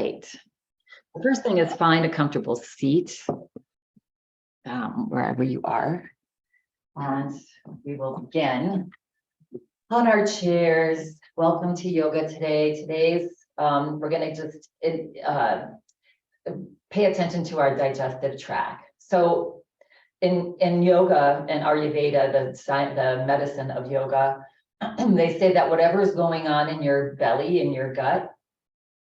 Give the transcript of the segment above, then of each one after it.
right. The first thing is find a comfortable seat wherever you are. And we will begin on our chairs. Welcome to yoga today. We're going to just pay attention to our digestive tract. So in yoga and Ayurveda, the medicine of yoga, they say that whatever is going on in your belly, in your gut,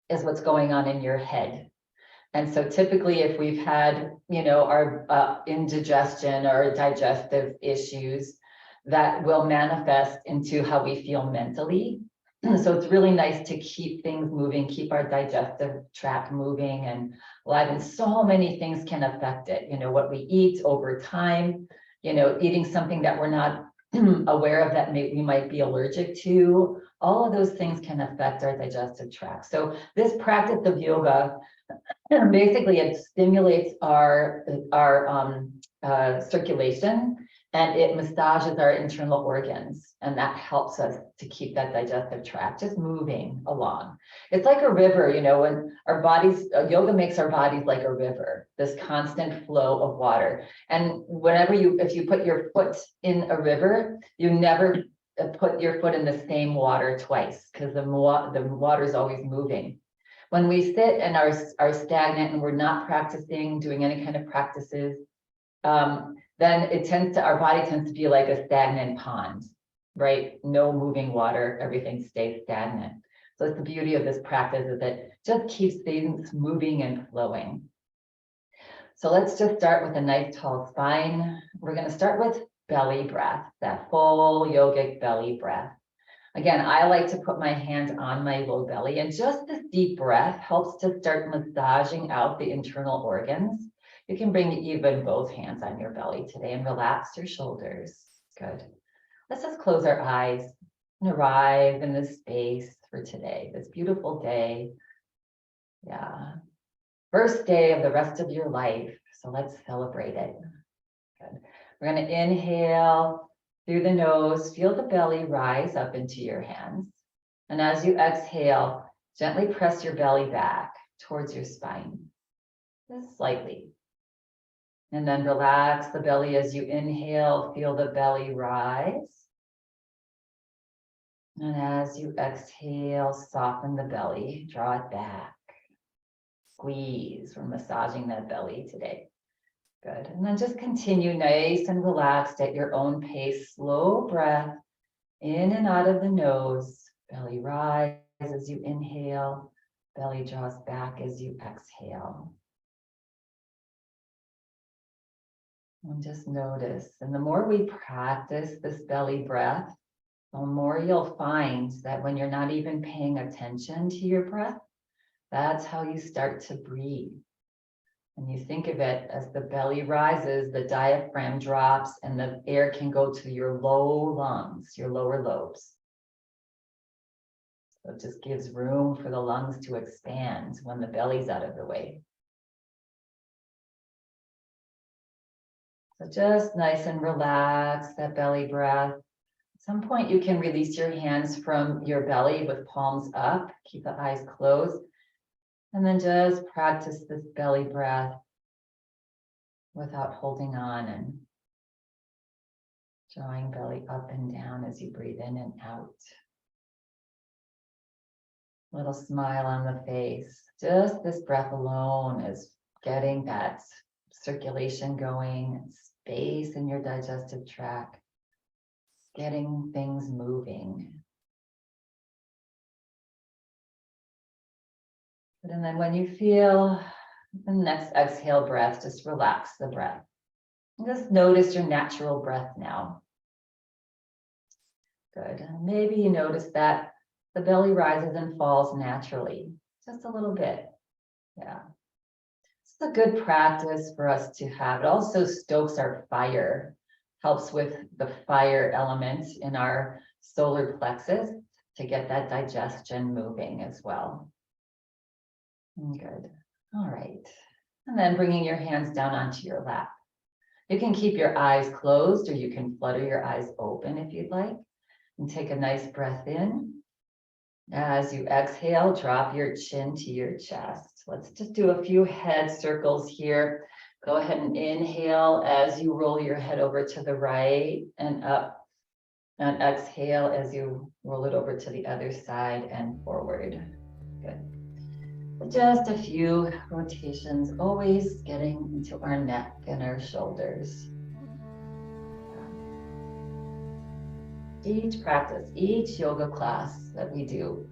is what's going on in your head. And so typically if we've had, our indigestion or digestive issues, that will manifest into how we feel mentally. So it's really nice to keep things moving, keep our digestive tract moving and alive. And so many things can affect it. What we eat over time, eating something that we're not aware of that we might be allergic to, all of those things can affect our digestive tract. So this practice of yoga, basically it stimulates our circulation, and it massages our internal organs, and that helps us to keep that digestive tract just moving along. It's like a river, when our bodies, yoga makes our bodies like a river, this constant flow of water. And if you put your foot in a river, you never put your foot in the same water twice, because the water is always moving. When we sit and are stagnant and we're not practicing, doing any kind of practices, then our body tends to be like a stagnant pond, right? No moving water, everything stays stagnant. So it's the beauty of this practice, is that it just keeps things moving and flowing. So let's just start with a nice tall spine. We're going to start with belly breath, that full yogic belly breath. Again, I like to put my hand on my low belly, and just this deep breath helps to start massaging out the internal organs. You can bring even both hands on your belly today and relax your shoulders. Good. Let's just close our eyes and arrive in this space for today, this beautiful day. Yeah. First day of the rest of your life. So let's celebrate it. Good. We're going to inhale through the nose, feel the belly rise up into your hands. And as you exhale, gently press your belly back towards your spine, just slightly. And then relax the belly as you inhale, feel the belly rise. And as you exhale, soften the belly, draw it back. Squeeze, we're massaging that belly today. Good, and then just continue nice and relaxed at your own pace. Slow breath in and out of the nose. Belly rise as you inhale. Belly draws back as you exhale. And just notice, and the more we practice this belly breath, the more you'll find that when you're not even paying attention to your breath, that's how you start to breathe. And you think of it as the belly rises, the diaphragm drops, and the air can go to your low lungs, your lower lobes. So it just gives room for the lungs to expand when the belly's out of the way. So just nice and relaxed, that belly breath. At some point you can release your hands from your belly with palms up, keep the eyes closed, and then just practice this belly breath without holding on, and drawing belly up and down as you breathe in and out. Little smile on the face. Just this breath alone is getting that circulation going, space in your digestive tract, getting things moving. And then when you feel the next exhale breath, just relax the breath. And just notice your natural breath now. Good. And maybe you notice that the belly rises and falls naturally, just a little bit. Yeah. It's a good practice for us to have. It also stokes our fire, helps with the fire element in our solar plexus to get that digestion moving as well. Good. All right. And then bringing your hands down onto your lap. You can keep your eyes closed, or you can flutter your eyes open if you'd like. And take a nice breath in As you exhale, drop your chin to your chest. Let's just do a few head circles here. Go ahead and inhale as you roll your head over to the right and up. And exhale as you roll it over to the other side and forward. Good. Just a few rotations, always getting into our neck and our shoulders. Each practice, each yoga class that we do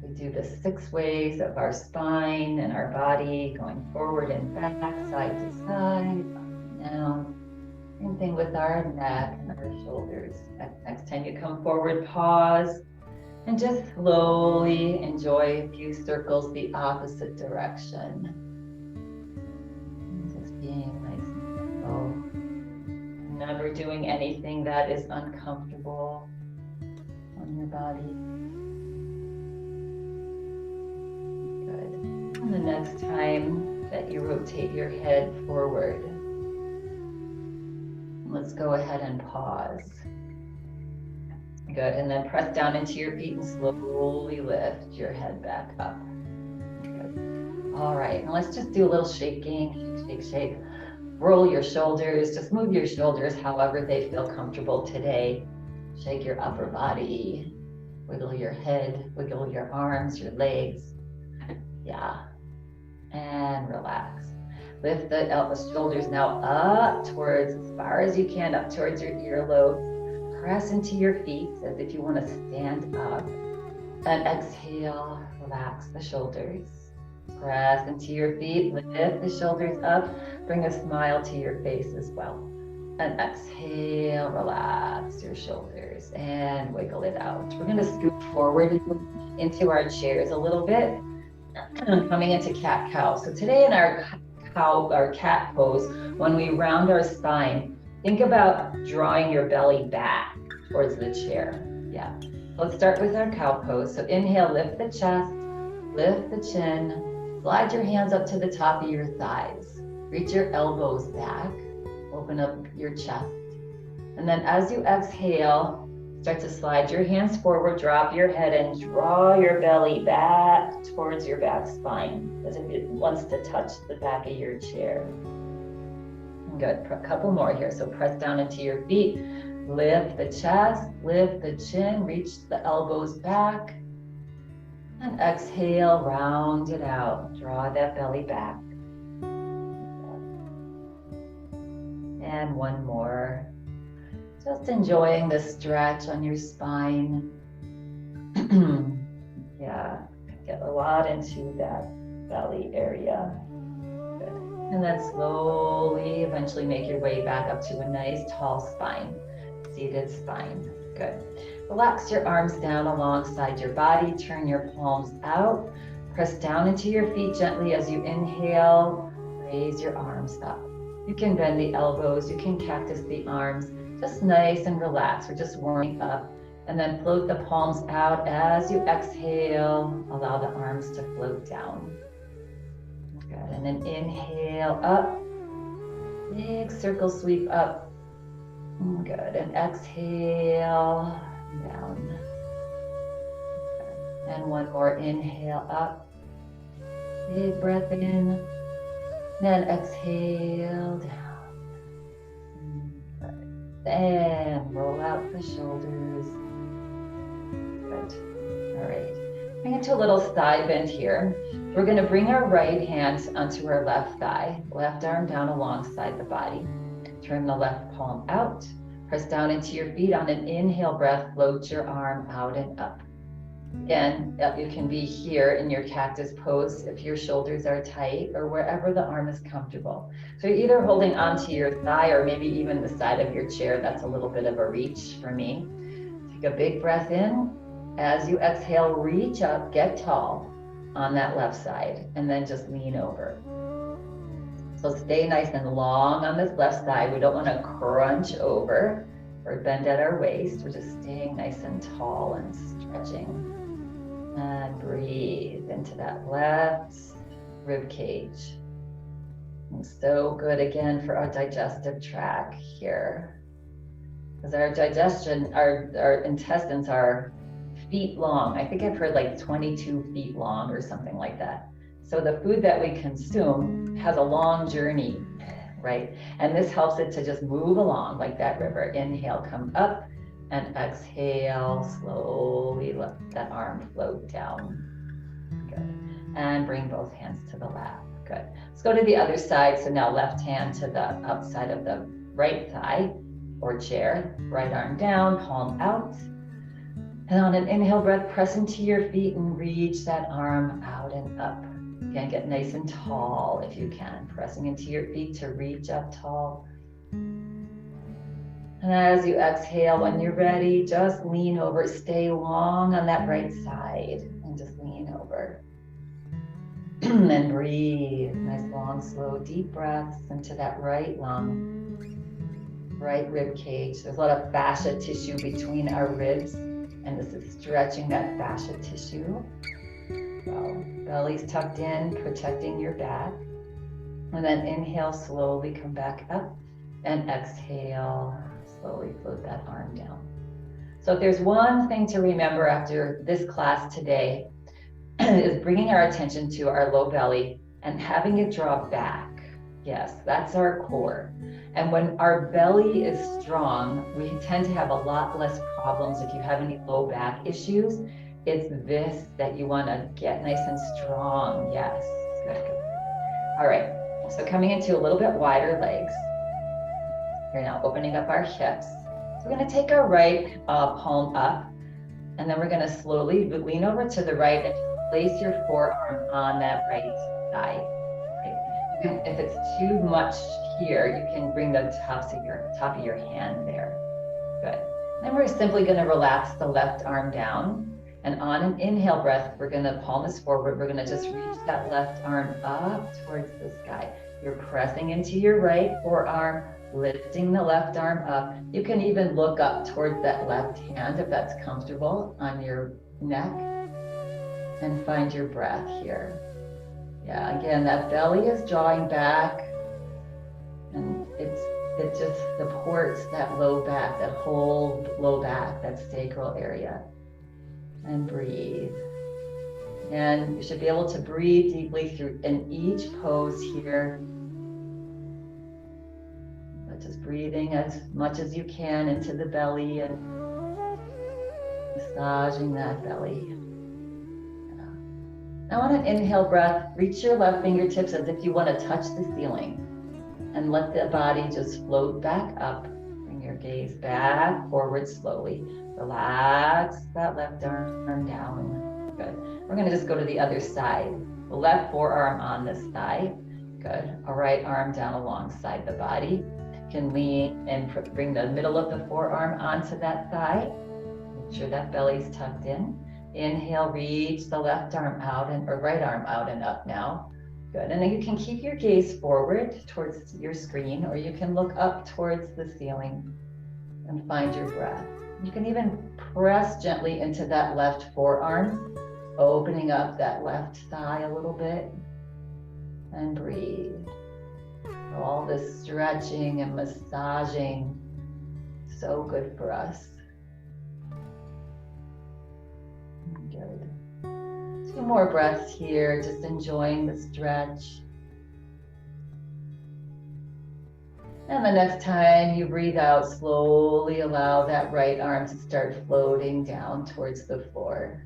the 6 ways of our spine and our body, going forward and back, side to side, up and down. Same thing with our neck and our shoulders. Next time you come forward, pause and just slowly enjoy a few circles the opposite direction. And just being nice and slow. Never doing anything that is uncomfortable on your body. Good. And the next time that you rotate your head forward, let's go ahead and pause. Good, and then press down into your feet and slowly lift your head back up. Good. All right, and let's just do a little shaking, shake, shake. Roll your shoulders, just move your shoulders however they feel comfortable today. Shake your upper body, wiggle your head, wiggle your arms, your legs. Yeah, and relax. Lift the shoulders now up towards, as far as you can, up towards your earlobes. Press into your feet as if you want to stand up. And exhale, relax the shoulders. Press into your feet, lift the shoulders up. Bring a smile to your face as well. And exhale, relax your shoulders and wiggle it out. We're going to scoot forward into our chairs a little bit. Coming into cat-cow. So today in our cat pose, when we round our spine, think about drawing your belly back towards the chair. Yeah. Let's start with our cow pose. So inhale, lift the chest, lift the chin, slide your hands up to the top of your thighs. Reach your elbows back, open up your chest. And then as you exhale, start to slide your hands forward, drop your head and draw your belly back towards your back spine, as if it wants to touch the back of your chair. Good, a couple more here. So press down into your feet, lift the chest, lift the chin, reach the elbows back, and exhale, round it out. Draw that belly back. And one more. Just enjoying the stretch on your spine. Yeah, get a lot into that belly area. Good. And then slowly, eventually make your way back up to a nice tall spine, seated spine. Good. Relax your arms down alongside your body. Turn your palms out. Press down into your feet gently as you inhale. Raise your arms up. You can bend the elbows. You can cactus the arms. Just nice and relaxed. We're just warming up. And then float the palms out as you exhale. Allow the arms to float down. Good. And then inhale up. Big circle sweep up. Good. And exhale down. Good. And one more. Inhale up. Big breath in. Then exhale down. And roll out the shoulders. Good. All right. Bring it to a little side bend here. We're going to bring our right hand onto our left thigh. Left arm down alongside the body. Turn the left palm out. Press down into your feet. On an inhale breath, float your arm out and up. Again, you can be here in your cactus pose if your shoulders are tight or wherever the arm is comfortable. So you're either holding onto your thigh or maybe even the side of your chair. That's a little bit of a reach for me. Take a big breath in. As you exhale, reach up, get tall on that left side, and then just lean over. So stay nice and long on this left side. We don't want to crunch over or bend at our waist. We're just staying nice and tall and stretching. And breathe into that left rib cage. And so good again for our digestive tract here. Because our digestion, our intestines are feet long. I think I've heard like 22 feet long or something like that. So the food that we consume has a long journey, right? And this helps it to just move along like that river. Inhale, come up, and exhale, slowly let that arm float down. Good. And bring both hands to the lap. Good. Let's go to the other side. So now left hand to the outside of the right thigh or chair, right arm down, palm out. And on an inhale breath, press into your feet and reach that arm out and up. Again, get nice and tall if you can, pressing into your feet to reach up tall. And as you exhale, when you're ready, just lean over, stay long on that right side and just lean over. And breathe, nice long, slow, deep breaths into that right lung, right rib cage. There's a lot of fascia tissue between our ribs, and this is stretching that fascia tissue. So belly's tucked in, protecting your back. And then inhale, slowly come back up, and exhale, slowly float that arm down. So if there's one thing to remember after this class today, is bringing our attention to our low belly and having it draw back. Yes, that's our core. And when our belly is strong, we tend to have a lot less problems. If you have any low back issues, it's this that you want to get nice and strong. Yes, good, good. All right, so coming into a little bit wider legs. We're now opening up our hips. So we're going to take our right palm up, and then we're going to slowly lean over to the right and place your forearm on that right thigh. Right? If it's too much here, you can bring the top of your hand there. Good. Then we're simply going to relax the left arm down. And on an inhale breath, we're going to palm this forward. We're going to just reach that left arm up towards the sky. You're pressing into your right forearm, lifting the left arm up. You can even look up towards that left hand if that's comfortable on your neck. And find your breath here. Yeah, again, that belly is drawing back, and it just supports that low back, that whole low back, that sacral area. And breathe. And you should be able to breathe deeply through in each pose here. But just breathing as much as you can into the belly and massaging that belly. Now on an inhale breath, reach your left fingertips as if you want to touch the ceiling and let the body just float back up. Bring your gaze back, forward slowly. Relax that left arm down. Good. We're going to just go to the other side. The left forearm on this thigh. Good. A right arm down alongside the body. You can lean and bring the middle of the forearm onto that thigh. Make sure that belly's tucked in. Inhale, reach the left arm out or right arm out and up now. Good. And then you can keep your gaze forward towards your screen, or you can look up towards the ceiling and find your breath. You can even press gently into that left forearm, opening up that left thigh a little bit, and breathe. All this stretching and massaging, so good for us. Good. 2 more breaths here, just enjoying the stretch. And the next time you breathe out, slowly allow that right arm to start floating down towards the floor.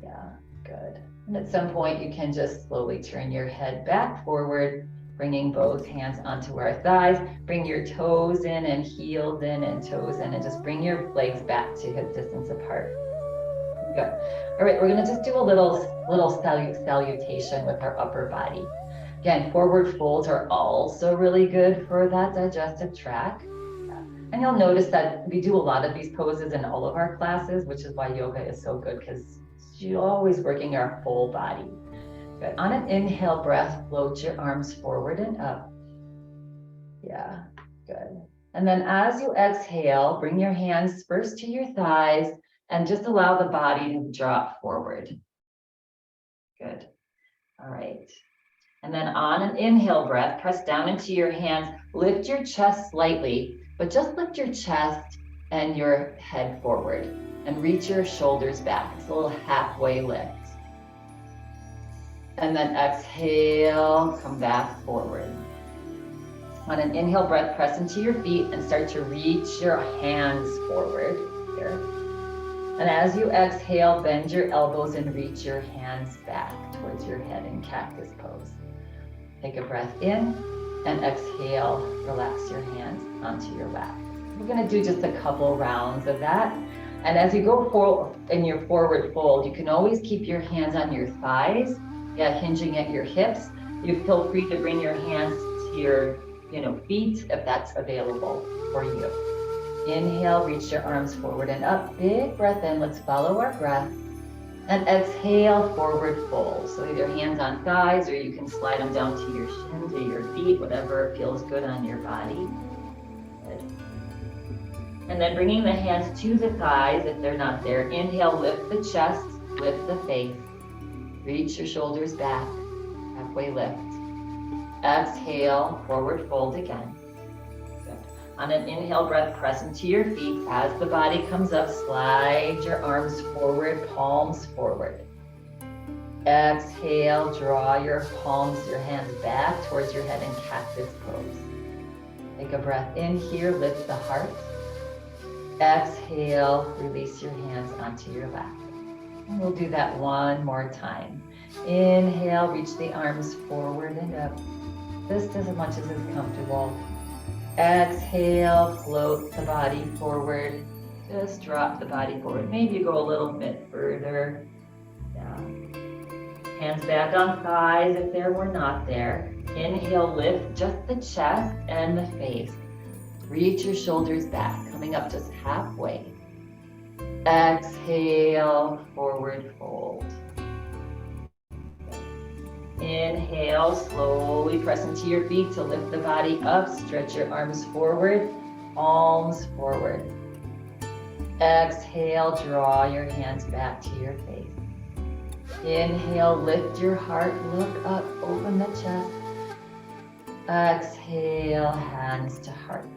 Yeah, good. And at some point, you can just slowly turn your head back forward, bringing both hands onto our thighs. Bring your toes in and heels in and toes in, and just bring your legs back to hip distance apart. Good. All right, we're going to just do a little salutation with our upper body. Again, forward folds are also really good for that digestive tract. And you'll notice that we do a lot of these poses in all of our classes, which is why yoga is so good, because you're always working our whole body. Good. On an inhale breath, float your arms forward and up. Yeah, good. And then as you exhale, bring your hands first to your thighs and just allow the body to drop forward. Good. All right. And then on an inhale breath, press down into your hands, lift your chest slightly, but just lift your chest and your head forward. And reach your shoulders back. It's a little halfway lift. And then exhale, come back forward. On an inhale breath, press into your feet and start to reach your hands forward here. And as you exhale, bend your elbows and reach your hands back towards your head in cactus pose. Take a breath in and exhale, relax your hands onto your lap. We're gonna do just a couple rounds of that. And as you go forward in your forward fold, you can always keep your hands on your thighs, hinging at your hips. You feel free to bring your hands to your feet if that's available for you. Inhale, reach your arms forward and up. Big breath in, let's follow our breath. And exhale, forward fold. So either hands on thighs or you can slide them down to your shins or your feet, whatever feels good on your body. Good. And then bringing the hands to the thighs if they're not there. Inhale, lift the chest, lift the face. Reach your shoulders back, halfway lift. Exhale, forward fold again. Good. On an inhale breath, press into your feet. As the body comes up, slide your arms forward, palms forward. Exhale, draw your palms, your hands back towards your head in cactus pose. Take a breath in here, lift the heart. Exhale, release your hands onto your lap. And we'll do that one more time. Inhale, reach the arms forward and up, just as much as is comfortable. Exhale, float the body forward. Just drop the body forward. Maybe go a little bit further. Yeah. Hands back on thighs if there were not there. Inhale, lift just the chest and the face. Reach your shoulders back, coming up just halfway. Exhale, forward fold. Inhale, slowly press into your feet to lift the body up. Stretch your arms forward, palms forward. Exhale, draw your hands back to your face. Inhale, lift your heart, look up, open the chest. Exhale, hands to heart.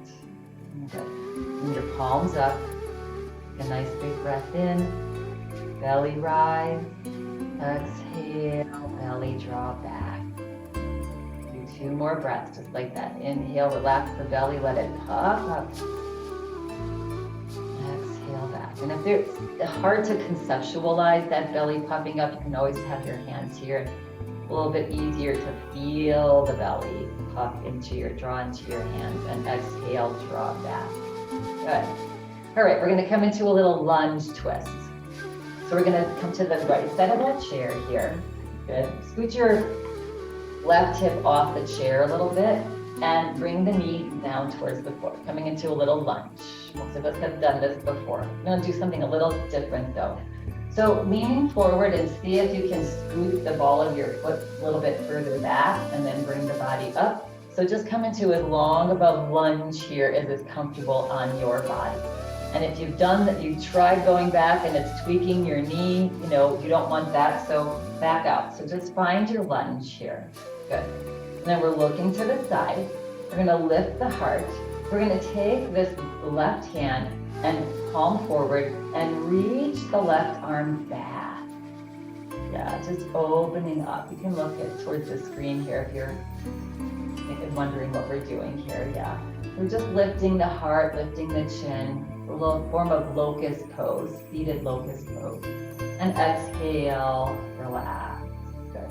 Good. Bring your palms up. Take a nice big breath in. Belly rise. Exhale, belly draw back. Do 2 more breaths just like that. Inhale, relax the belly, let it puff up. Exhale back. And if it's hard to conceptualize that belly puffing up, you can always have your hands here. A little bit easier to feel the belly puff draw into your hands, and exhale, draw back. Good. All right, we're gonna come into a little lunge twist. So we're gonna come to the right side of that chair here. Good. Scoot your left hip off the chair a little bit and bring the knee down towards the floor, coming into a little lunge. Most of us have done this before. I'm gonna do something a little different though. So leaning forward and see if you can scoot the ball of your foot a little bit further back and then bring the body up. So just come into as long of a lunge here as is comfortable on your body. And if you've done that, you've tried going back and it's tweaking your knee, you don't want that, so back out. So just find your lunge here. Good. And then we're looking to the side. We're gonna lift the heart. We're gonna take this left hand and palm forward and reach the left arm back. Yeah, just opening up. You can look towards the screen here if you're wondering what we're doing here. Yeah, we're just lifting the heart, lifting the chin, a little form of locust pose, seated locust pose. And exhale, relax. Good.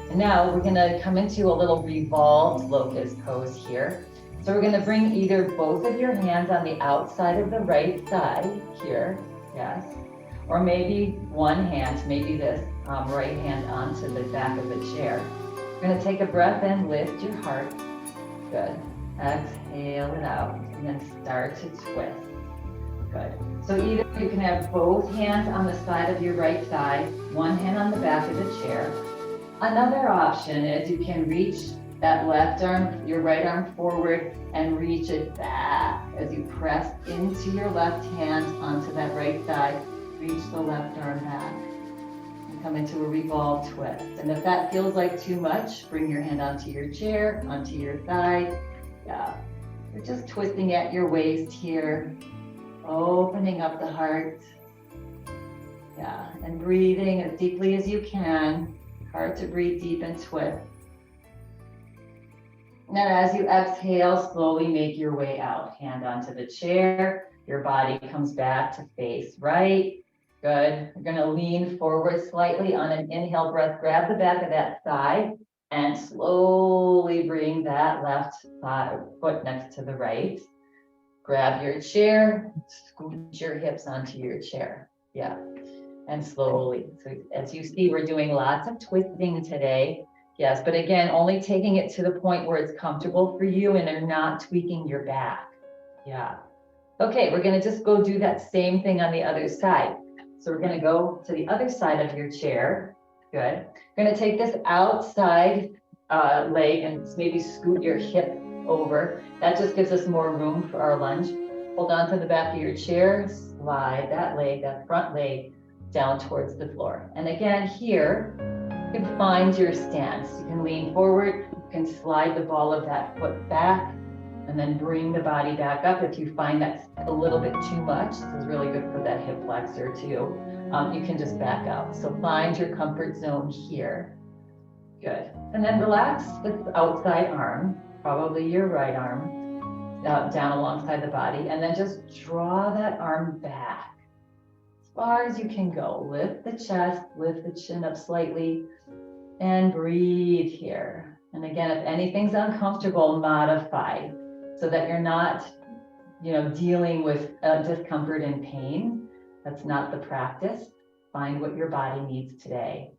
And now we're gonna come into a little revolved locust pose here. So we're gonna bring either both of your hands on the outside of the right side here, yes, or maybe one hand, maybe this right hand onto the back of the chair. We're gonna take a breath in, lift your heart. Good. Exhale it out, and then start to twist. Good. So either you can have both hands on the side of your right thigh, one hand on the back of the chair. Another option is you can reach that left arm, your right arm forward, and reach it back as you press into your left hand onto that right side. Reach the left arm back and come into a revolved twist. And if that feels like too much, bring your hand onto your chair, onto your thigh. Yeah, you're just twisting at your waist here. Opening up the heart. Yeah, and breathing as deeply as you can. Hard to breathe deep and twist. And then as you exhale, slowly make your way out. Hand onto the chair. Your body comes back to face right. Good. You're going to lean forward slightly on an inhale breath. Grab the back of that thigh and slowly bring that left foot next to the right. Grab your chair, scoot your hips onto your chair. Yeah. And slowly. So as you see, we're doing lots of twisting today. Yes, but again, only taking it to the point where it's comfortable for you and you're not tweaking your back. Yeah. Okay, we're going to just go do that same thing on the other side. So we're going to go to the other side of your chair. Good. We're going to take this outside leg and maybe scoot your hip over. That just gives us more room for our lunge. Hold on to the back of your chair, slide that leg, that front leg down towards the floor. And again, here, you can find your stance. You can lean forward, you can slide the ball of that foot back, and then bring the body back up. If you find that's a little bit too much, this is really good for that hip flexor too. You can just back out. So find your comfort zone here. Good. And then relax this outside arm, probably your right arm, down alongside the body, and then just draw that arm back as far as you can go. Lift the chest, lift the chin up slightly, and breathe here. And again, if anything's uncomfortable, modify so that you're not, dealing with discomfort and pain. That's not the practice. Find what your body needs today.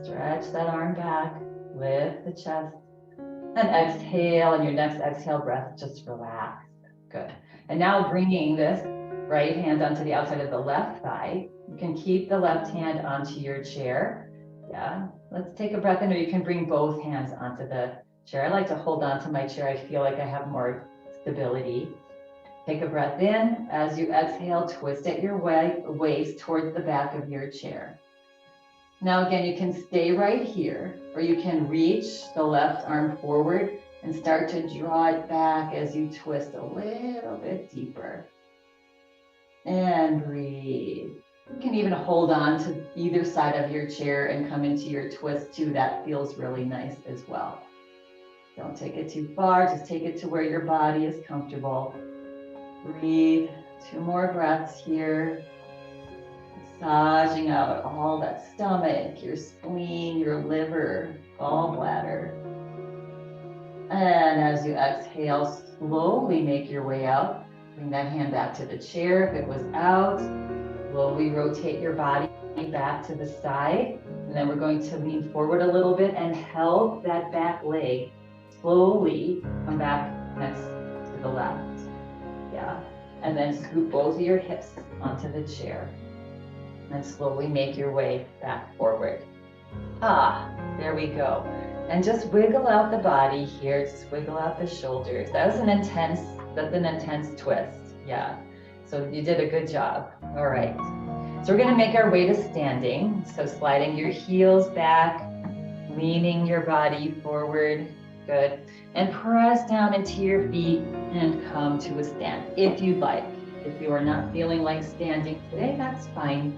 Stretch that arm back, lift the chest, and exhale. And your next exhale breath, just relax. Good. And now bringing this right hand onto the outside of the left thigh. You can keep the left hand onto your chair. Yeah. Let's take a breath in, or you can bring both hands onto the chair. I like to hold on to my chair. I feel like I have more stability. Take a breath in. As you exhale, twist at your waist towards the back of your chair. Now again, you can stay right here, or you can reach the left arm forward and start to draw it back as you twist a little bit deeper. And breathe. You can even hold on to either side of your chair and come into your twist too. That feels really nice as well. Don't take it too far, just take it to where your body is comfortable. Breathe. 2 more breaths here. Massaging out all that stomach, your spleen, your liver, gallbladder. And as you exhale, slowly make your way out. Bring that hand back to the chair if it was out. Slowly rotate your body back to the side. And then we're going to lean forward a little bit and help that back leg slowly come back next to the left. Yeah. And then scoop both of your hips onto the chair. And slowly make your way back forward. There we go. And just wiggle out the body here. Just wiggle out the shoulders. That's an intense twist. Yeah. So you did a good job. All right. So we're going to make our way to standing. So sliding your heels back, leaning your body forward. Good. And press down into your feet and come to a stand if you'd like. If you are not feeling like standing today, that's fine.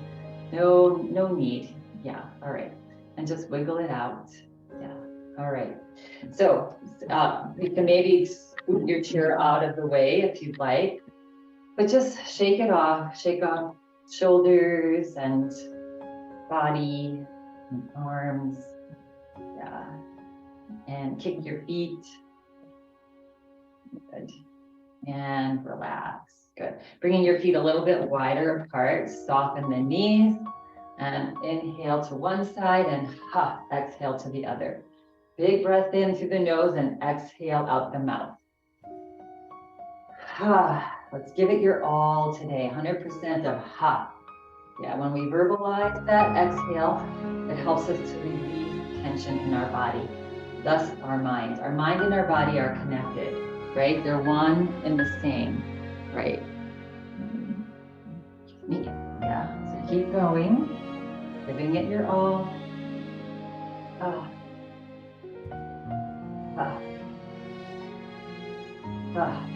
No need. Yeah. All right. And just wiggle it out. Yeah. All right. So you can maybe scoot your chair out of the way if you'd like, but just shake it off. Shake off shoulders and body and arms. Yeah. And kick your feet. Good. And relax. Good. Bringing your feet a little bit wider apart, soften the knees, and inhale to one side and exhale to the other. Big breath in through the nose and exhale out the mouth. Let's give it your all today. 100% of Yeah, when we verbalize that exhale, it helps us to release tension in our body, thus our mind. Our mind and our body are connected, right? They're one and the same, right? Yeah, so keep going, giving it your all.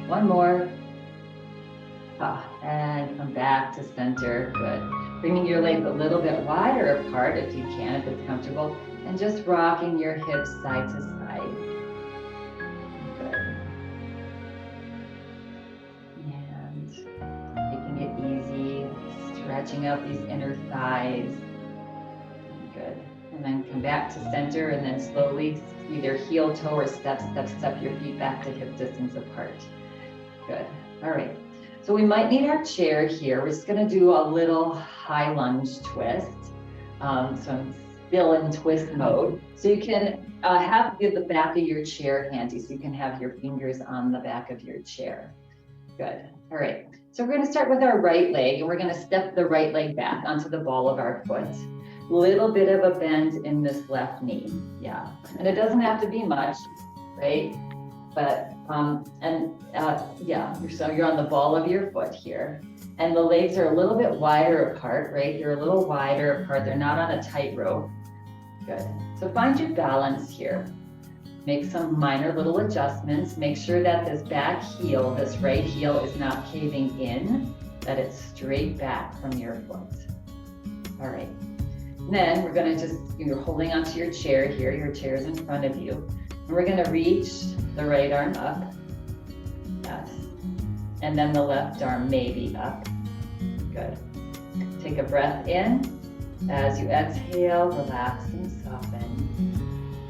One more. And come back to center. Good. Bringing your legs a little bit wider apart if you can, if it's comfortable, and just rocking your hips side to side. Good. And taking it easy, stretching out these inner thighs. Good. And then come back to center, and then slowly either heel toe or step your feet back to hip distance apart. Good. All right. So we might need our chair here. We're just going to do a little high lunge twist. So I'm still in twist mode. So you can give the back of your chair handy, so you can have your fingers on the back of your chair. Good. All right. So we're going to start with our right leg, and we're going to step the right leg back onto the ball of our foot. Little bit of a bend in this left knee. Yeah. And it doesn't have to be much, right? But, yeah, so you're on the ball of your foot here, and the legs are a little bit wider apart, right? They're a little wider apart. They're not on a tight rope. Good. So find your balance here. Make some minor little adjustments. Make sure that this back heel, this right heel, is not caving in, that it's straight back from your foot. All right. And then we're going to you're holding onto your chair here. Your chair is in front of you. And we're going to reach the right arm up. Yes. And then the left arm maybe up. Good. Take a breath in. As you exhale, relax and soften.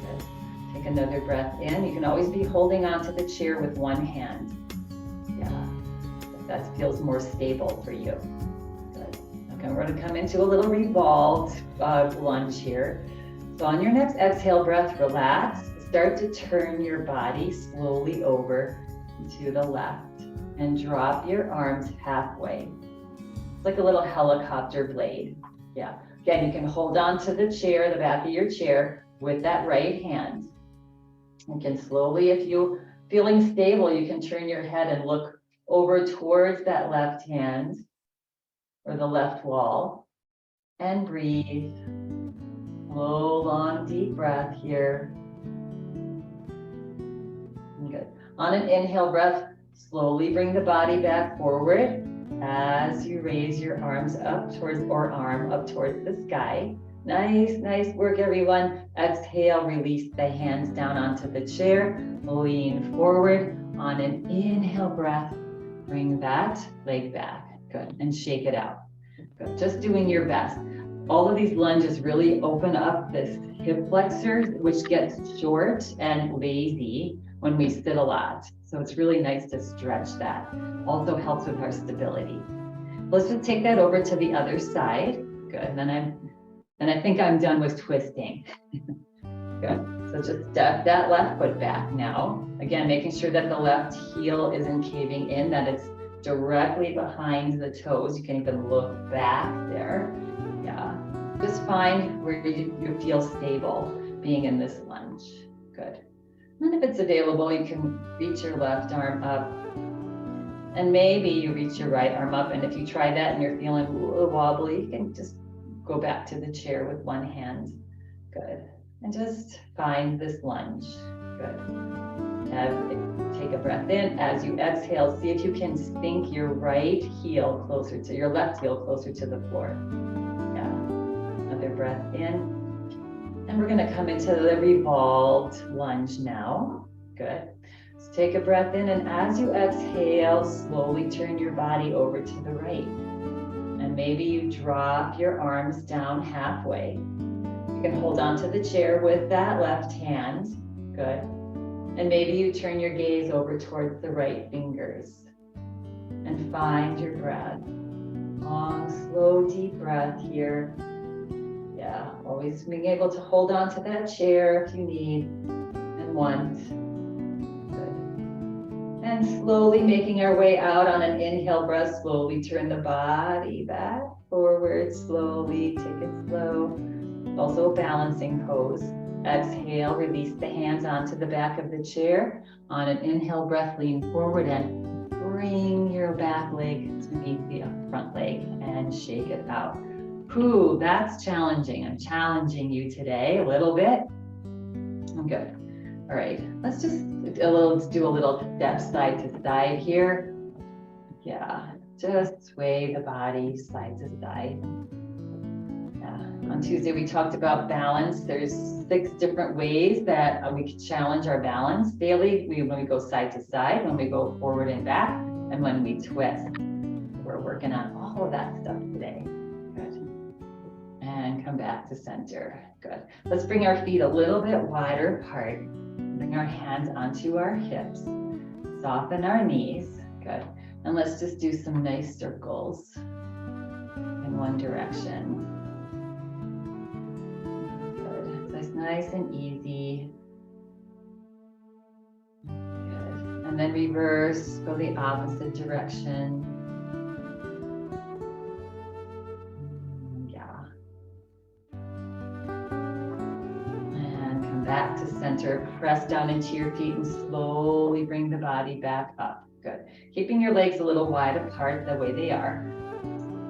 Good. Take another breath in. You can always be holding onto the chair with one hand. Yeah. If that feels more stable for you. Good. Okay, we're going to come into a little revolved lunge here. So on your next exhale breath, relax. Start to turn your body slowly over to the left and drop your arms halfway. It's like a little helicopter blade. Yeah. Again, you can hold on to the chair, the back of your chair, with that right hand. You can slowly, if you're feeling stable, you can turn your head and look over towards that left hand or the left wall and breathe. Slow, long, deep breath here. Good. On an inhale breath, slowly bring the body back forward as you raise your arms up towards, or arm up towards the sky. Nice, nice work, everyone. Exhale, release the hands down onto the chair. Lean forward. On an inhale breath, bring that leg back. Good. And shake it out. Good. Just doing your best. All of these lunges really open up this hip flexor, which gets short and lazy when we sit a lot. So it's really nice to stretch that. Also helps with our stability. Let's just take that over to the other side. Good. And I think I'm done with twisting. Good. So just step that left foot back now. Again, making sure that the left heel isn't caving in, that it's directly behind the toes. You can even look back there. Yeah. Just find where you feel stable being in this lunge. Good. And if it's available, you can reach your left arm up, and maybe you reach your right arm up. And if you try that and you're feeling a little wobbly, you can just go back to the chair with one hand. Good. And just find this lunge. Good. Take a breath in. As you exhale, see if you can sink your right heel closer to your left heel closer to the floor. Yeah. Another breath in. And we're going to come into the revolved lunge now. Good. So take a breath in, and as you exhale, slowly turn your body over to the right. And maybe you drop your arms down halfway. You can hold on to the chair with that left hand. Good. And maybe you turn your gaze over towards the right fingers. And find your breath. Long, slow, deep breath here. Yeah, always being able to hold on to that chair if you need and want. Good. And slowly making our way out on an inhale breath, slowly turn the body back, forward, slowly, take it slow. Also a balancing pose. Exhale, release the hands onto the back of the chair. On an inhale breath, lean forward and bring your back leg to meet the front leg and shake it out. Ooh, that's challenging. I'm challenging you today a little bit. Good. All right, let's just do a little step side to side here. Yeah, Just sway the body side to side. On Tuesday, we talked about balance. There's 6 different ways that we can challenge our balance daily. When we go side to side, when we go forward and back, and when we twist. We're working on all of that stuff today. Good. And come back to center. Good. Let's bring our feet a little bit wider apart. Bring our hands onto our hips. Soften our knees. Good. And let's just do some nice circles in one direction. Good. So it's nice and easy. Good. And then reverse, go the opposite direction. Yeah. And come back to center. Press down into your feet and slowly bring the body back up. Good. Keeping your legs a little wide apart the way they are.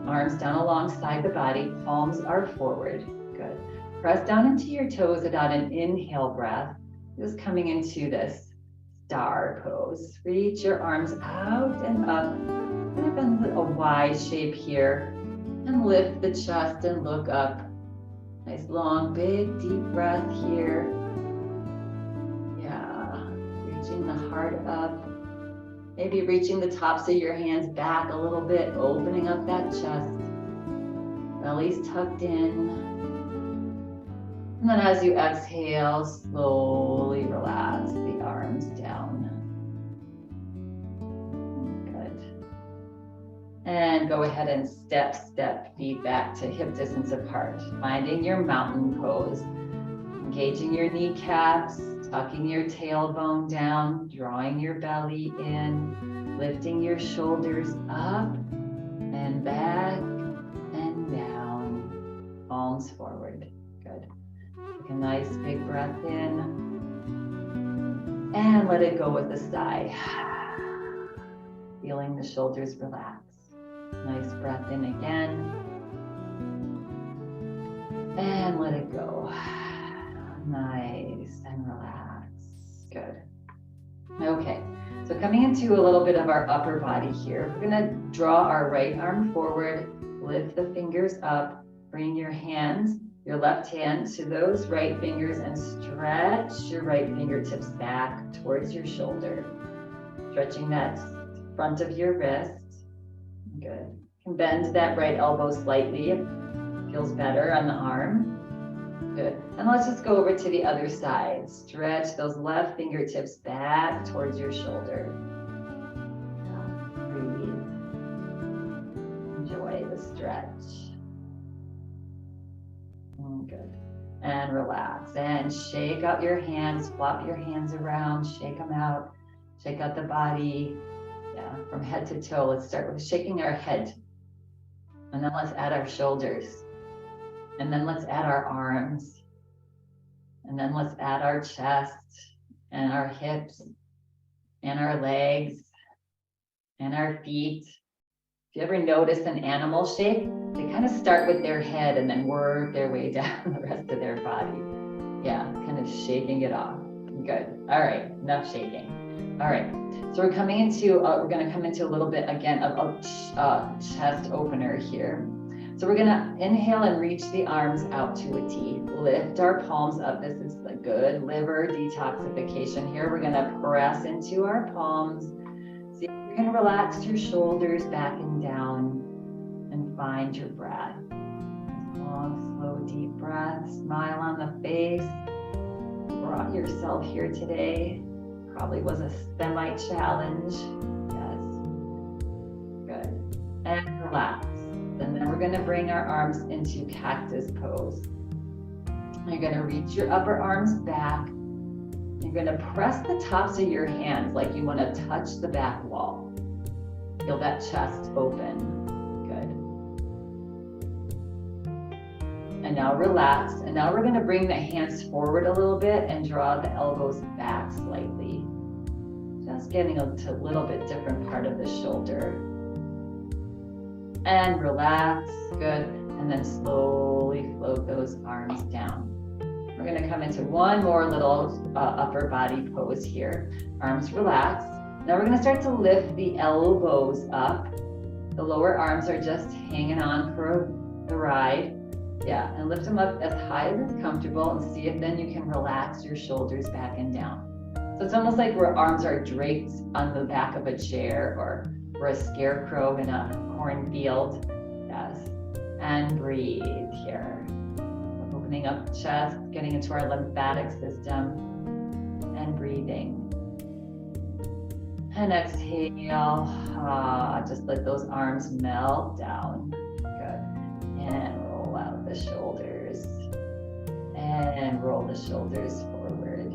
Arms down alongside the body, palms are forward. Good. Press down into your toes without an inhale breath. Just coming into this star pose. Reach your arms out and up. Kind of a wide shape here. And lift the chest and look up. Nice long, big, deep breath here. Yeah. Reaching the heart up. Maybe reaching the tops of your hands back a little bit, opening up that chest. Belly's tucked in. And then as you exhale, slowly relax the arms down. Good. And go ahead and step feet back to hip distance apart. Finding your mountain pose. Engaging your kneecaps. Tucking your tailbone down, drawing your belly in, lifting your shoulders up and back and down, palms forward. Good. Take a nice big breath in and let it go with a sigh. Feeling the shoulders relax. Nice breath in again and let it go. Nice and relax. Good. Okay, so coming into a little bit of our upper body here, we're gonna draw our right arm forward, lift the fingers up, bring your hands, your left hand to those right fingers and stretch your right fingertips back towards your shoulder. Stretching that front of your wrist. Good. You can bend that right elbow slightly. It feels better on the arm. Good. And let's just go over to the other side. Stretch those left fingertips back towards your shoulder. Breathe. Enjoy the stretch. Good. And relax. And shake out your hands. Flop your hands around. Shake them out. Shake out the body. Yeah, from head to toe. Let's start with shaking our head. And then let's add our shoulders. And then let's add our arms. And then let's add our chest and our hips and our legs and our feet. If you ever notice an animal shape, they kind of start with their head and then work their way down the rest of their body. Yeah, kind of shaking it off. Good. All right, enough shaking. All right, so we're coming into, we're gonna come into a little bit again of a chest opener here. So we're gonna inhale and reach the arms out to a T. Lift our palms up. This is a good liver detoxification here. We're gonna press into our palms. See if you can relax your shoulders back and down and find your breath. Long, slow, deep breath. Smile on the face. You brought yourself here today. Probably was a semi-challenge. Yes. Good. And relax. And then we're going to bring our arms into cactus pose. You're going to reach your upper arms back. You're going to press the tops of your hands like you want to touch the back wall. Feel that chest open. Good. And now relax. And now we're going to bring the hands forward a little bit and draw the elbows back slightly. Just getting a little bit different part of the shoulder. And relax, good, and then slowly float those arms down. We're gonna come into one more little upper body pose here. Arms relaxed. Now we're gonna start to lift the elbows up The lower arms are just hanging on for the ride. Yeah, and lift them up as high as it's comfortable and see if then you can relax your shoulders back and down. So it's almost like our arms are draped on the back of a chair or we're a scarecrow in a cornfield. Yes, and breathe here. Opening up chest, getting into our lymphatic system and breathing. And exhale, just let those arms melt down. Good. And roll out the shoulders. And roll the shoulders forward.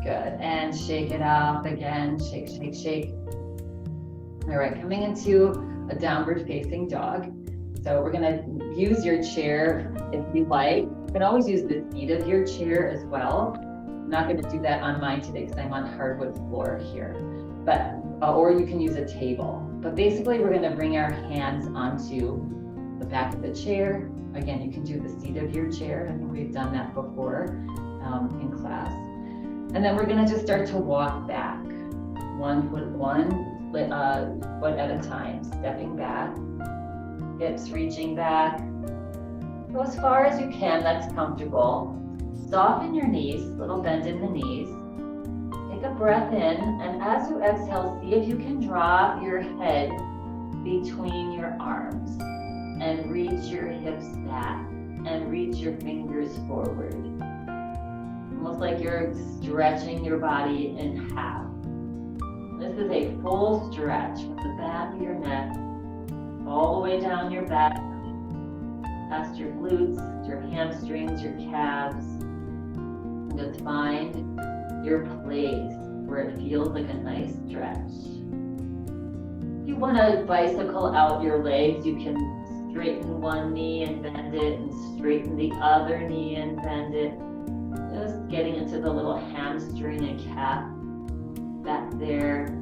Good. And shake it off again. Shake, shake, shake. All right, coming into a downward facing dog. So we're gonna use your chair if you like. You can always use the seat of your chair as well. I'm not gonna do that on mine today because I'm on hardwood floor here. But, or you can use a table. But basically we're gonna bring our hands onto the back of the chair. Again, you can do the seat of your chair. I think we've done that before in class. And then we're gonna just start to walk back. One foot at a time, stepping back. Hips reaching back. Go as far as you can, that's comfortable. Soften your knees, little bend in the knees. Take a breath in, and as you exhale, see if you can drop your head between your arms and reach your hips back and reach your fingers forward. Almost like you're stretching your body in half. This is a full stretch from the back of your neck all the way down your back, past your glutes, your hamstrings, your calves. And just find your place where it feels like a nice stretch. If you want to bicycle out your legs, you can straighten one knee and bend it, and straighten the other knee and bend it. Just getting into the little hamstring and calf back there.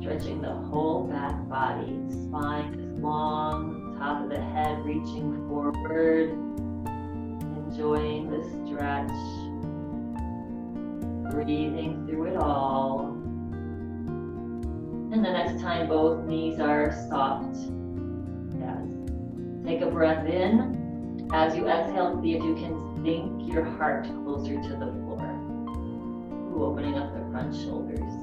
Stretching the whole back body. Spine is long, top of the head reaching forward. Enjoying the stretch. Breathing through it all. And the next time both knees are soft. Yes. Take a breath in. As you exhale, see if you can sink your heart closer to the floor. Ooh, opening up the front shoulders.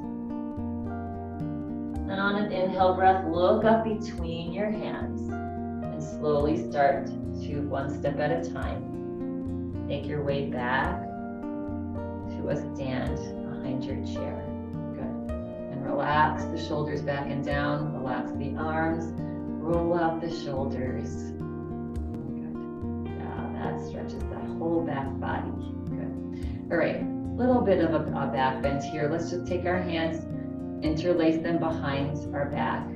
And on an inhale breath, look up between your hands and slowly start to one step at a time. Make your way back to a stand behind your chair. Good. And relax the shoulders back and down. Relax the arms. Roll out the shoulders. Good. Yeah, that stretches the whole back body. Good. All right, little bit of a back bend here. Let's just take our hands, interlace them behind our back.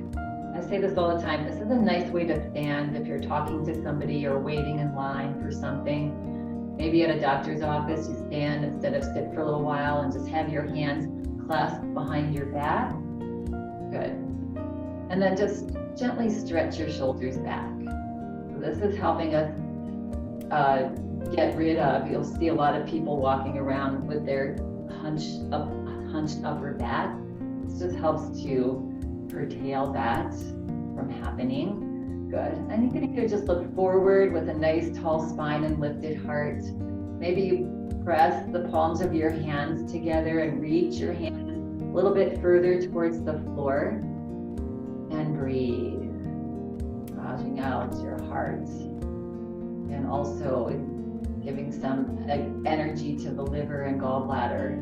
I say this all the time. This is a nice way to stand if you're talking to somebody or waiting in line for something. Maybe at a doctor's office, you stand instead of sit for a little while and just have your hands clasped behind your back. Good. And then just gently stretch your shoulders back. So this is helping us get rid of, you'll see a lot of people walking around with their hunched upper back. This just helps to curtail that from happening. Good. And you can either just look forward with a nice tall spine and lifted heart. Maybe you press the palms of your hands together and reach your hands a little bit further towards the floor. And breathe. Massaging out your heart. And also giving some energy to the liver and gallbladder.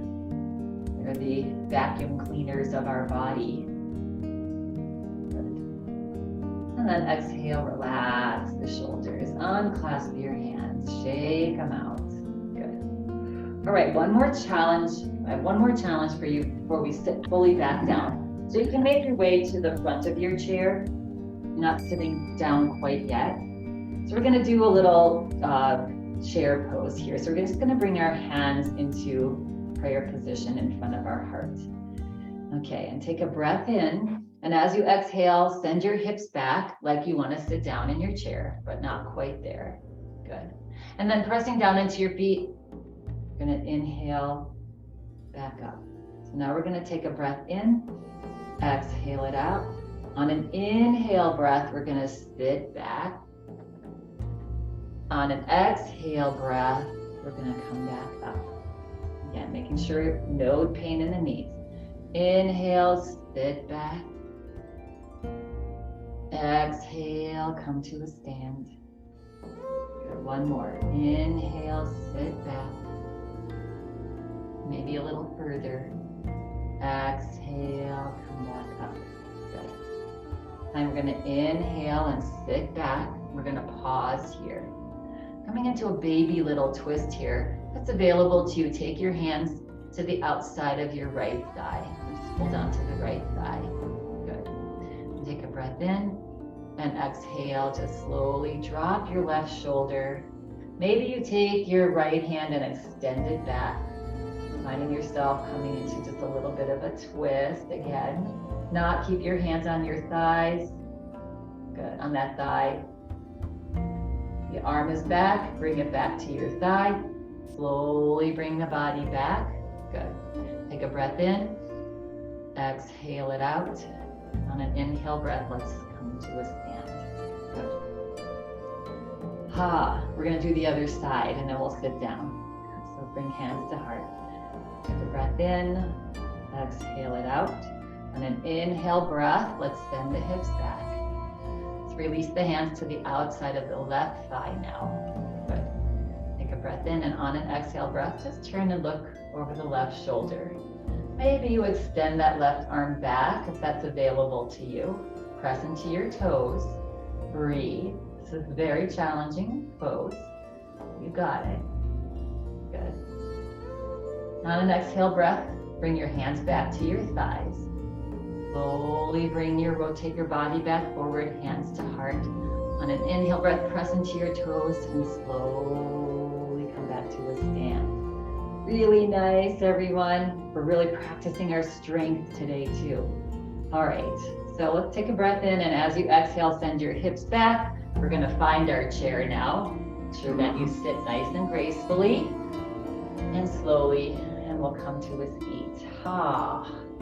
They're the vacuum cleaners of our body. Good. And then exhale, relax the shoulders. Unclasp your hands, shake them out. Good. All right, one more challenge. I have one more challenge for you before we sit fully back down. So you can make your way to the front of your chair. You're not sitting down quite yet. So we're gonna do a little chair pose here. So we're just gonna bring our hands into prayer position in front of our heart. Okay, and take a breath in. And as you exhale, send your hips back like you want to sit down in your chair, but not quite there. Good. And then pressing down into your feet, you're going to inhale back up. So now we're going to take a breath in Exhale it out. On an inhale breath, we're gonna sit back. On an exhale breath, we're gonna come back up. Again, making sure no pain in the knees. Inhale, sit back. Exhale, come to a stand. Good, one more. Inhale, sit back. Maybe a little further. Exhale, come back up. Good. Now we're gonna inhale and sit back. We're gonna pause here. Coming into a baby little twist here. If it's available to you, take your hands to the outside of your right thigh. Just hold on to the right thigh. Good. And take a breath in and exhale. Just slowly drop your left shoulder. Maybe you take your right hand and extend it back. Finding yourself coming into just a little bit of a twist again. Not keep your hands on your thighs. Good, on that thigh. The arm is back, bring it back to your thigh. Slowly bring the body back. Good. Take a breath in. Exhale it out. On an inhale breath, let's come to a stand. Good. We're gonna do the other side and then we'll sit down. So bring hands to heart. Take a breath in. Exhale it out. On an inhale breath, let's bend the hips back. Release the hands to the outside of the left thigh now. Good. Take a breath in and on an exhale breath, just turn and look over the left shoulder. Maybe you extend that left arm back if that's available to you. Press into your toes. Breathe. This is very challenging pose. You got it. Good. On an exhale breath, bring your hands back to your thighs. Slowly rotate your body back forward, hands to heart. On an inhale breath, press into your toes and slowly come back to a stand. Really nice, everyone. We're really practicing our strength today too. All right, so let's take a breath in and as you exhale, send your hips back. We're gonna find our chair now. Make sure that you sit nice and gracefully and slowly, and we'll come to a seat.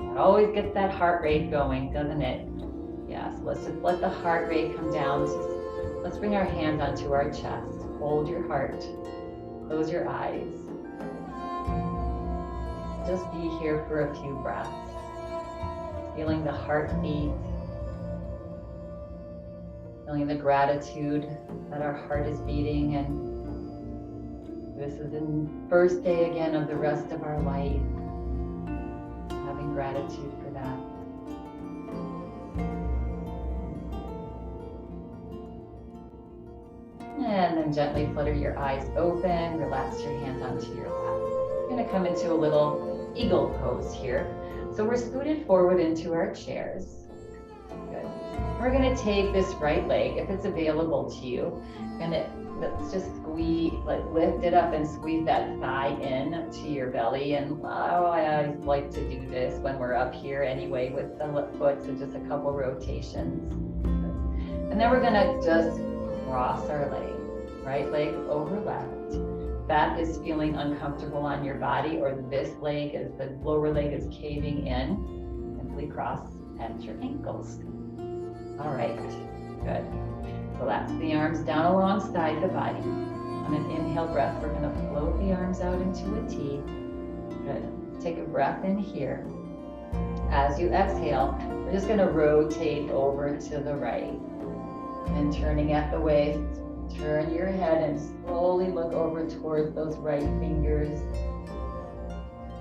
It always gets that heart rate going, doesn't it? Yeah, so let's just let the heart rate come down. Let's bring our hands onto our chest. Hold your heart. Close your eyes. Just be here for a few breaths. Feeling the heartbeat. Feeling the gratitude that our heart is beating, and this is the first day again of the rest of our life. Having gratitude for that. And then gently flutter your eyes open, relax your hands onto your lap. We're gonna come into a little eagle pose here. So we're scooted forward into our chairs. Good. We're gonna take this right leg, if it's available to you, and let's just squeeze, like lift it up and squeeze that thigh in to your belly. And I always like to do this when we're up here anyway with the foot, so just a couple rotations. And then we're gonna just cross our leg, right leg over left. That is feeling uncomfortable on your body, or this leg is, the lower leg is caving in, simply cross at your ankles. All right, good. Relax the arms down alongside the body. On an inhale breath, we're gonna float the arms out into a T. Good. Take a breath in here. As you exhale, we're just gonna rotate over to the right. And turning at the waist, turn your head and slowly look over towards those right fingers.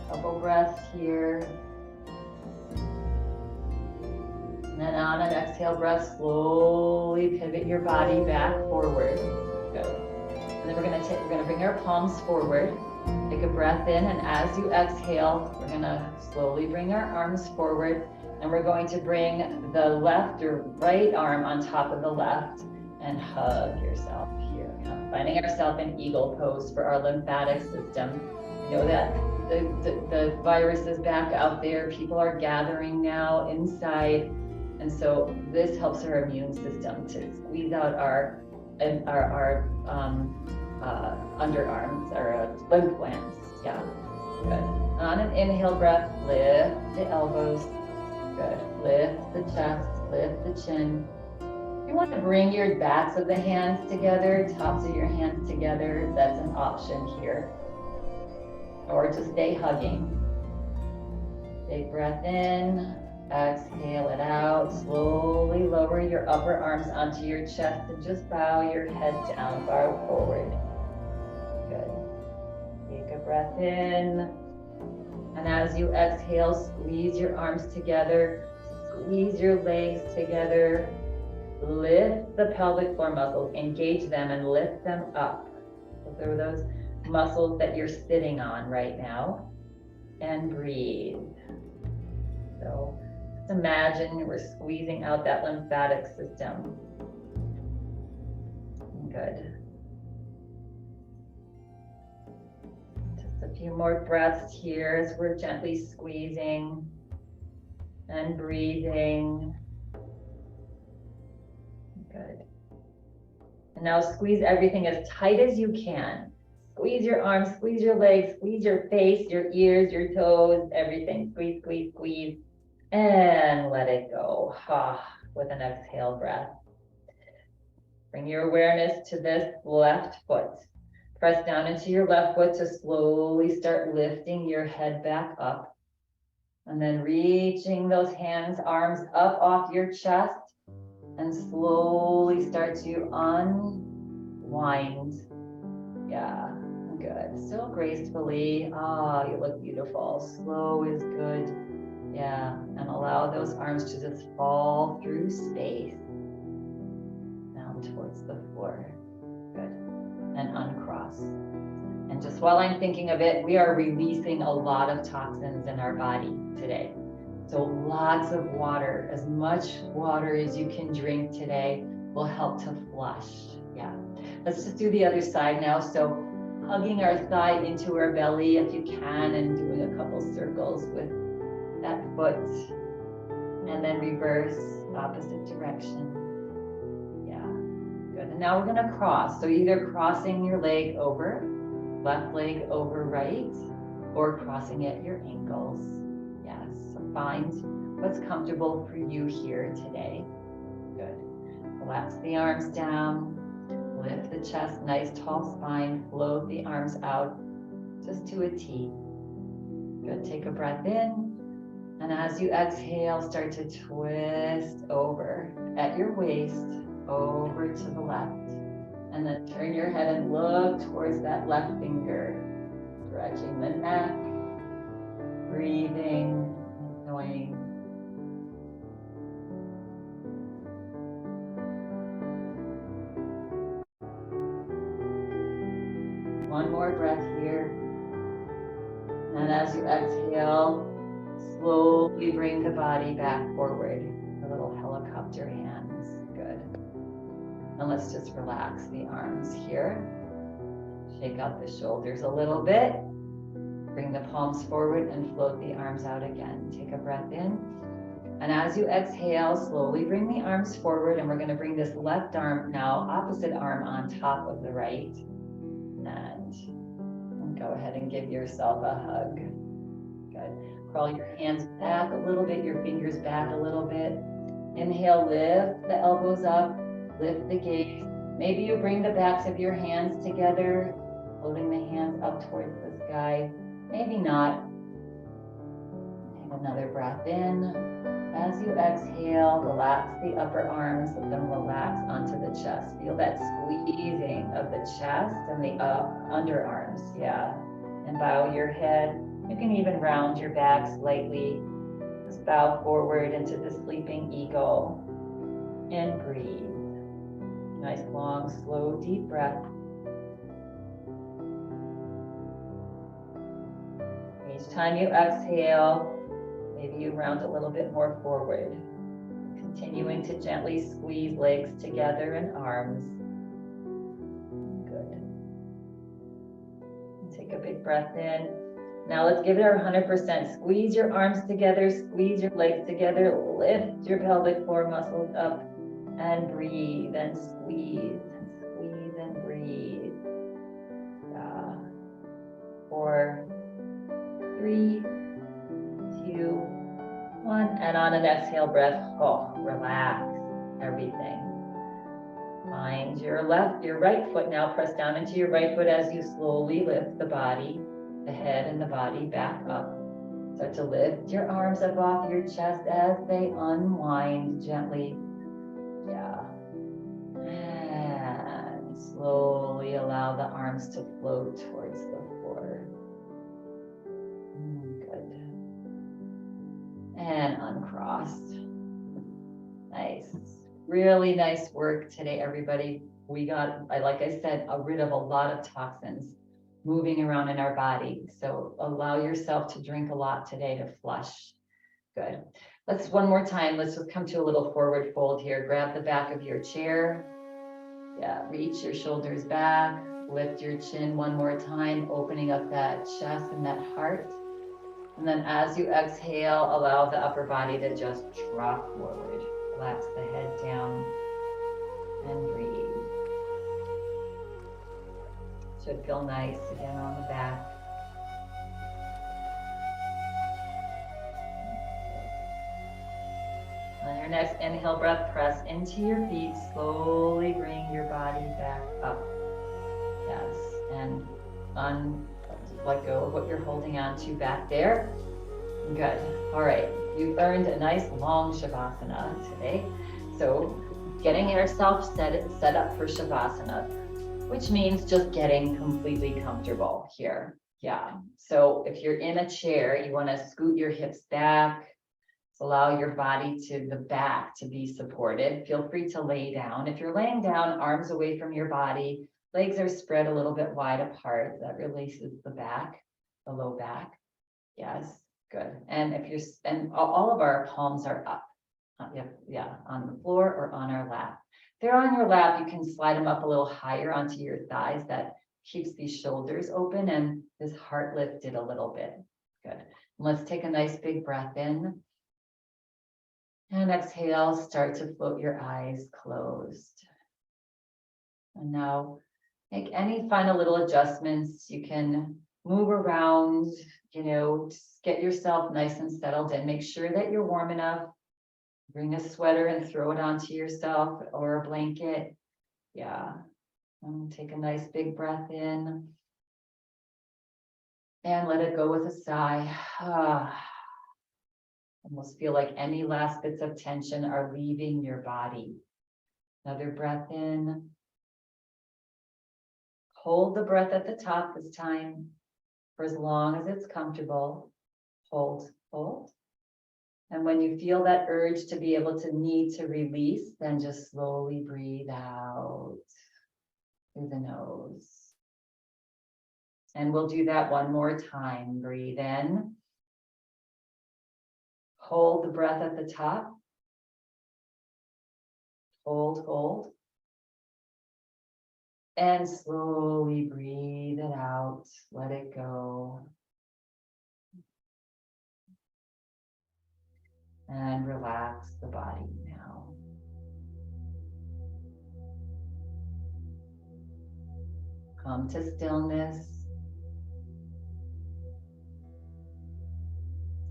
Couple breaths here. And then on an exhale breath, slowly pivot your body back forward. Good. And then we're gonna bring our palms forward. Take a breath in, and as you exhale, we're gonna slowly bring our arms forward, and we're going to bring the left or right arm on top of the left and hug yourself here. Finding ourselves in eagle pose for our lymphatic system. You know that the virus is back out there. People are gathering now inside. And so this helps our immune system to squeeze out our underarms, our lymph glands. Yeah, good. On an inhale breath, lift the elbows. Good. Lift the chest, lift the chin. You want to bring your backs of the hands together, tops of your hands together. That's an option here. Or to stay hugging. Big breath in, exhale it out. Slowly lower your upper arms onto your chest and just bow your head down, bow forward. Good. Take a breath in. And as you exhale, squeeze your arms together, squeeze your legs together. Lift the pelvic floor muscles, engage them and lift them up. So there are those muscles that you're sitting on right now. And breathe. So just imagine we're squeezing out that lymphatic system. Good. Just a few more breaths here as we're gently squeezing and breathing. Good. And now squeeze everything as tight as you can. Squeeze your arms, squeeze your legs, squeeze your face, your ears, your toes, everything. Squeeze, squeeze, squeeze. And let it go. With an exhale breath. Bring your awareness to this left foot. Press down into your left foot to slowly start lifting your head back up. And then reaching those hands, arms up off your chest. And slowly start to unwind. Yeah, good. Still gracefully. You look beautiful. Slow is good. Yeah, and allow those arms to just fall through space down towards the floor. Good. And uncross. And just while I'm thinking of it, we are releasing a lot of toxins in our body today. So lots of water, as much water as you can drink today will help to flush. Yeah. Let's just do the other side now. So hugging our thigh into our belly if you can, and doing a couple circles with that foot, and then reverse opposite direction. Yeah, good. And now we're going to cross. So either crossing your leg over, left leg over right, or crossing at your ankles. Yes, so find what's comfortable for you here today. Good. Relax the arms down, lift the chest, nice tall spine, float the arms out just to a T. Good. Take a breath in. And as you exhale, start to twist over at your waist, over to the left. And then turn your head and look towards that left finger, stretching the neck, breathing, enjoying. One more breath here. And as you exhale, slowly bring the body back forward, the little helicopter hands. Good. And let's just relax the arms here. Shake out the shoulders a little bit. Bring the palms forward and float the arms out again. Take a breath in. And as you exhale, slowly bring the arms forward, and we're going to bring this left arm now, opposite arm on top of the right. And go ahead and give yourself a hug. Good. Crawl your hands back a little bit, your fingers back a little bit. Inhale, lift the elbows up, lift the gaze. Maybe you bring the backs of your hands together, holding the hands up towards the sky. Maybe not. Take another breath in. As you exhale, relax the upper arms, let them relax onto the chest. Feel that squeezing of the chest and the underarms, yeah. And bow your head. You can even round your back slightly. Just bow forward into the sleeping eagle and breathe. Nice, long, slow, deep breath. Each time you exhale, maybe you round a little bit more forward. Continuing to gently squeeze legs together and arms. Good. And take a big breath in. Now let's give it our 100%. Squeeze your arms together, squeeze your legs together, lift your pelvic floor muscles up, and breathe, and squeeze, and breathe. 4, 3, 2, 1, And on an exhale breath, relax everything. Find your right foot now, press down into your right foot as you slowly lift the body, the head and the body back up. Start to lift your arms up off your chest as they unwind gently. Yeah. And slowly allow the arms to float towards the floor. Good. And uncrossed. Nice. Really nice work today, everybody. We got, like I said, rid of a lot of toxins moving around in our body. So allow yourself to drink a lot today to flush. Good. Let's one more time. Let's just come to a little forward fold here. Grab the back of your chair. Yeah, reach your shoulders back. Lift your chin one more time, opening up that chest and that heart. And then as you exhale, allow the upper body to just drop forward. Relax the head down and breathe. Should feel nice again on the back. On your next inhale breath, press into your feet. Slowly bring your body back up. Yes, and let go of what you're holding on to back there. Good. All right. You've earned a nice long Shavasana today. So getting yourself set up for Shavasana, which means just getting completely comfortable here. Yeah. So if you're in a chair, you want to scoot your hips back. Allow your body to the back to be supported. Feel free to lay down. If you're laying down, arms away from your body, legs are spread a little bit wide apart. That releases the back, the low back. Yes, good. And and all of our palms are up. Yeah, on the floor or on our lap. If they're on your lap, you can slide them up a little higher onto your thighs. That keeps these shoulders open and this heart lifted a little bit. Good. And let's take a nice big breath in. And exhale, start to float your eyes closed. And now make any final little adjustments. You can move around, just get yourself nice and settled in. Make sure that you're warm enough. Bring a sweater and throw it onto yourself or a blanket. Yeah. And take a nice big breath in. And let it go with a sigh. Almost feel like any last bits of tension are leaving your body. Another breath in. Hold the breath at the top this time for as long as it's comfortable. Hold, hold. And when you feel that urge to be able to need to release, then just slowly breathe out through the nose. And we'll do that one more time. Breathe in. Hold the breath at the top. Hold, hold. And slowly breathe it out. Let it go. And relax the body now. Come to stillness.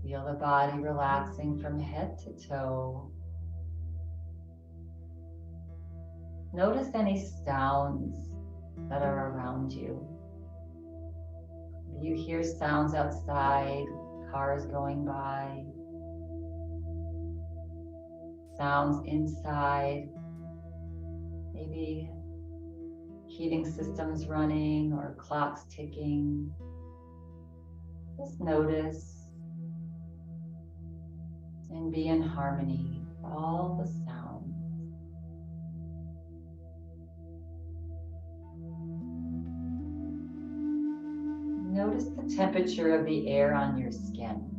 Feel the body relaxing from head to toe. Notice any sounds that are around you. You hear sounds outside, cars going by, sounds inside, maybe heating systems running or clocks ticking. Just notice and be in harmony with all the sounds. Notice the temperature of the air on your skin.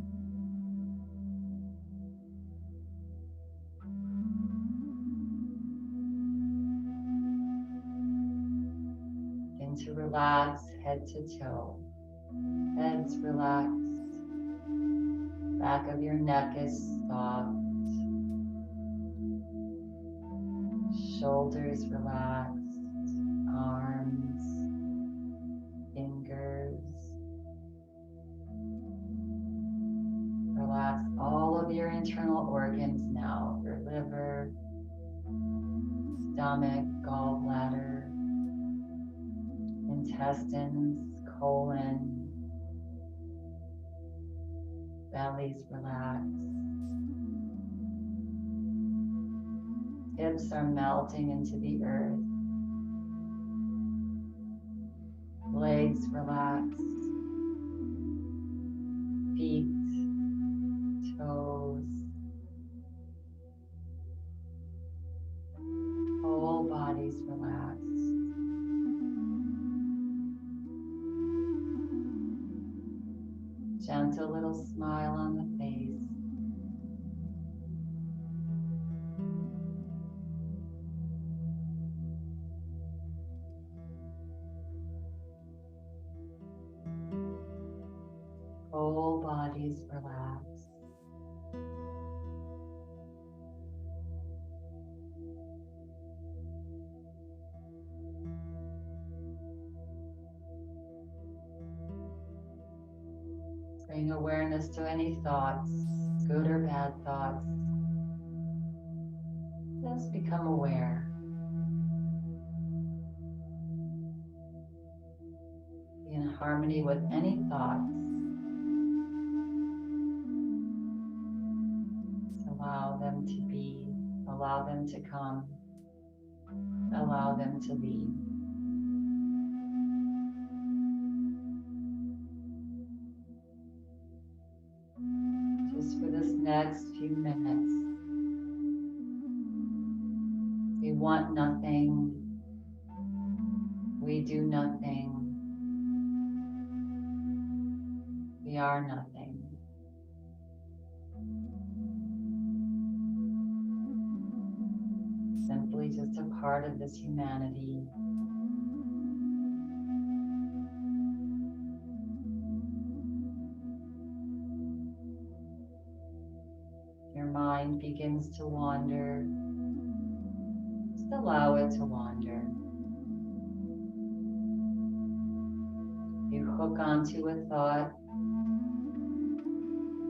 Begin to relax head to toe. Head's relaxed. Back of your neck is soft. Shoulders relaxed. Arms, fingers. Relax all of your internal all organs now, your liver, stomach, gallbladder, intestines, colon, bellies relax. Hips are melting into the earth. Legs relax. Feet, toes, whole bodies relax. Gentle little smile on the face. Whole bodies relax. Bring awareness to any thoughts, good or bad thoughts. Just become aware. Be in harmony with any thoughts. Allow them to be, allow them to come, allow them to leave. Just for this next few minutes, we want nothing, we do nothing, we are nothing. Simply just a part of this humanity. Your mind begins to wander. Just allow it to wander. You hook onto a thought.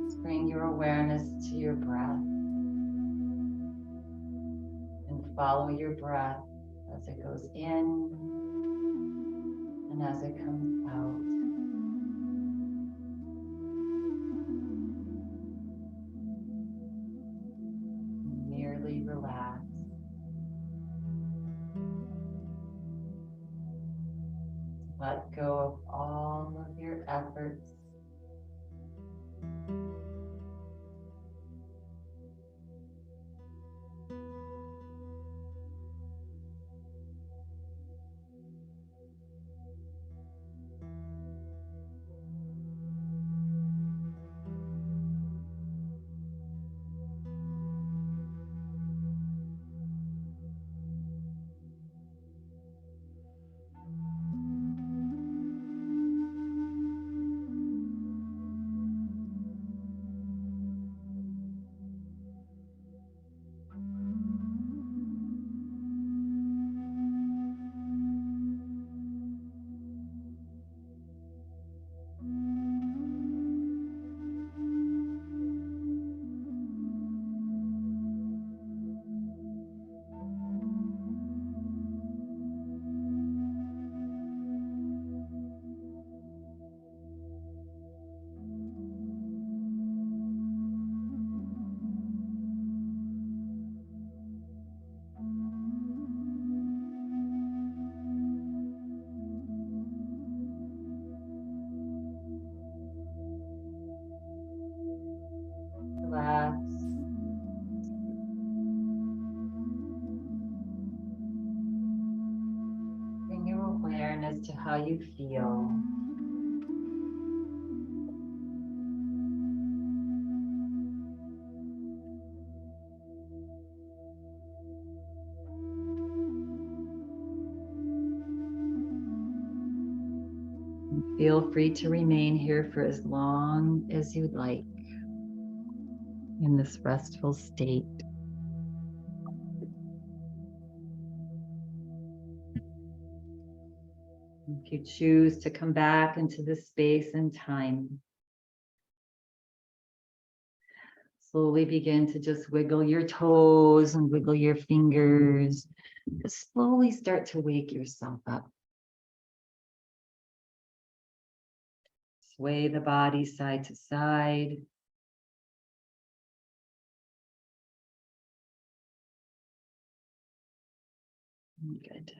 Just bring your awareness to your breath. And follow your breath as it goes in and as it comes out. Merely relax. Let go of all of your efforts. Relax. Bring your awareness to how you feel. Feel free to remain here for as long as you'd like in this restful state. If you choose to come back into this space and time, Slowly begin to just wiggle your toes and wiggle your fingers. Just slowly start to wake yourself up. Sway the body side to side. Good.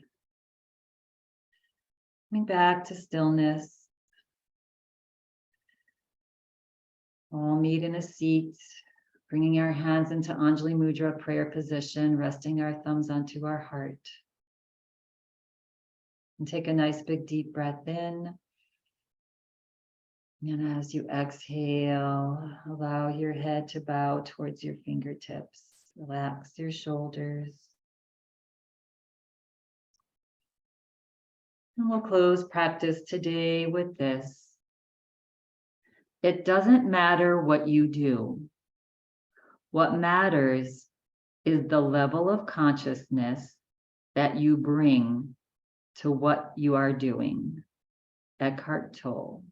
Coming back to stillness. All meet in a seat, bringing our hands into Anjali Mudra prayer position, resting our thumbs onto our heart. And take a nice big deep breath in. And as you exhale, allow your head to bow towards your fingertips. Relax your shoulders. And we'll close practice today with this. It doesn't matter what you do. What matters is the level of consciousness that you bring to what you are doing. Eckhart Tolle.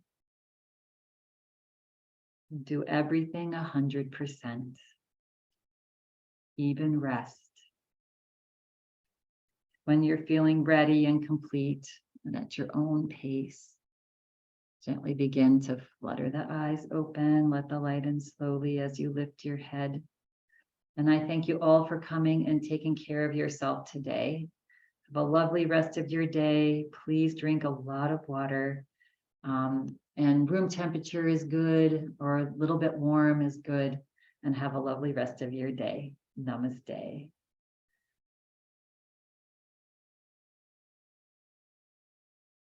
Do everything 100%. Even rest. When you're feeling ready and complete and at your own pace, gently begin to flutter the eyes open, let the light in slowly as you lift your head. And I thank you all for coming and taking care of yourself today. Have a lovely rest of your day. Please drink a lot of water. And room temperature is good, or a little bit warm is good. And have a lovely rest of your day. Namaste.